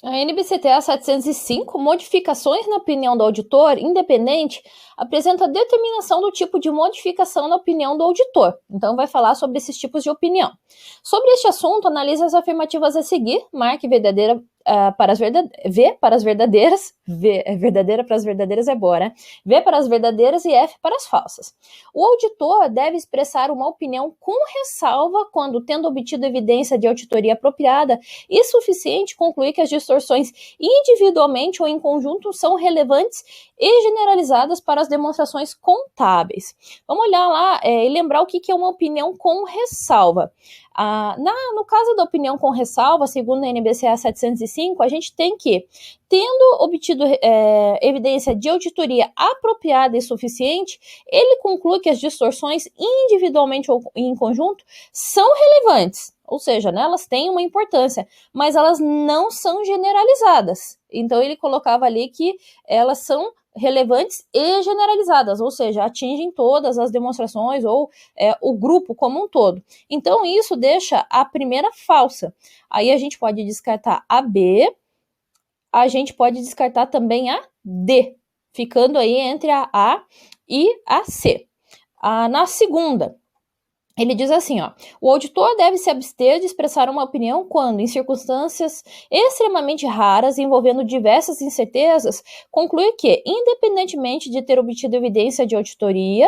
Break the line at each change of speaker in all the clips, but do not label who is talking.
A NBCTA 705, modificações na opinião do auditor independente, apresenta a determinação do tipo de modificação na opinião do auditor. Então, vai falar sobre esses tipos de opinião. Sobre este assunto, analise as afirmativas a seguir, marque verdadeira para as V para as verdadeiras, verdadeira para as verdadeiras é boa, né? V para as verdadeiras e F para as falsas. O auditor deve expressar uma opinião com ressalva quando, tendo obtido evidência de auditoria apropriada e suficiente, concluir que as distorções individualmente ou em conjunto são relevantes e generalizadas para as demonstrações contábeis. Vamos olhar lá e lembrar o que é uma opinião com ressalva. No caso da opinião com ressalva, segundo a NBCA 705, a gente tem que, tendo obtido evidência de auditoria apropriada e suficiente, ele conclui que as distorções individualmente ou em conjunto são relevantes, ou seja, né, elas têm uma importância, mas elas não são generalizadas. Então ele colocava ali que elas são relevantes e generalizadas, ou seja, atingem todas as demonstrações ou o grupo como um todo. Então, isso deixa a primeira falsa. Aí a gente pode descartar a B, a gente pode descartar também a D, ficando aí entre a A e a C. Na segunda, ele diz assim, o auditor deve se abster de expressar uma opinião quando, em circunstâncias extremamente raras, envolvendo diversas incertezas, conclui que, independentemente de ter obtido evidência de auditoria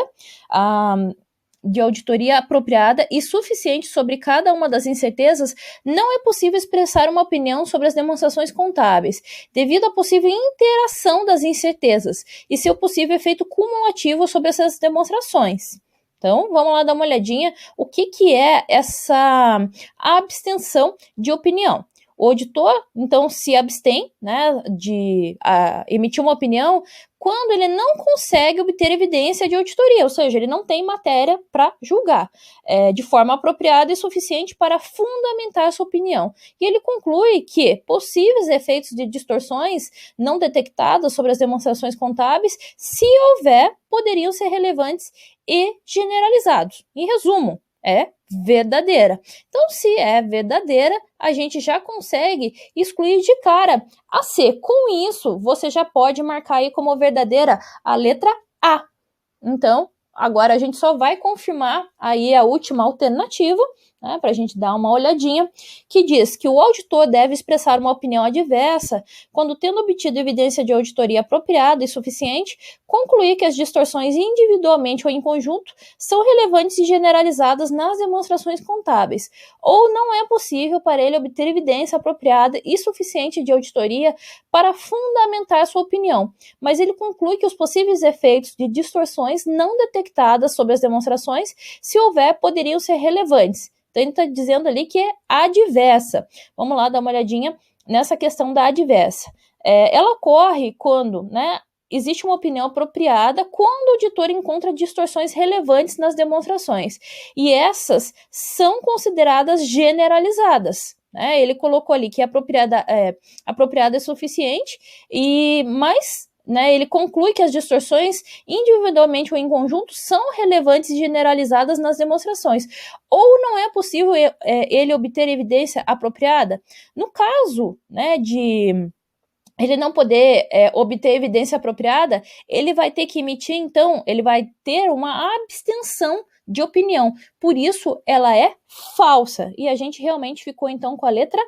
apropriada e suficiente sobre cada uma das incertezas, não é possível expressar uma opinião sobre as demonstrações contábeis, devido à possível interação das incertezas e seu possível efeito cumulativo sobre essas demonstrações. Então, vamos lá dar uma olhadinha o que é essa abstenção de opinião. O auditor, então, se abstém, né, de emitir uma opinião quando ele não consegue obter evidência de auditoria, ou seja, ele não tem matéria para julgar de forma apropriada e suficiente para fundamentar sua opinião. E ele conclui que possíveis efeitos de distorções não detectadas sobre as demonstrações contábeis, se houver, poderiam ser relevantes e generalizados. Em resumo, é verdadeira. Então, se é verdadeira, a gente já consegue excluir de cara a C. Com isso, você já pode marcar aí como verdadeira a letra A. Então, agora a gente só vai confirmar aí a última alternativa, né, para a gente dar uma olhadinha, que diz que o auditor deve expressar uma opinião adversa quando, tendo obtido evidência de auditoria apropriada e suficiente, concluir que as distorções individualmente ou em conjunto são relevantes e generalizadas nas demonstrações contábeis, ou não é possível para ele obter evidência apropriada e suficiente de auditoria para fundamentar sua opinião, mas ele conclui que os possíveis efeitos de distorções não detectadas sobre as demonstrações, se houver, poderiam ser relevantes. Então, ele está dizendo ali que é adversa. Vamos lá dar uma olhadinha nessa questão da adversa. Ela ocorre quando, né, existe uma opinião apropriada quando o auditor encontra distorções relevantes nas demonstrações. E essas são consideradas generalizadas. Ele colocou ali que apropriada é suficiente, mas ele conclui que as distorções, individualmente ou em conjunto, são relevantes e generalizadas nas demonstrações. Ou não é possível ele obter evidência apropriada? No caso de ele não poder obter evidência apropriada, ele vai ter que emitir, então, ele vai ter uma abstenção de opinião. Por isso, ela é falsa. E a gente realmente ficou, então, com a letra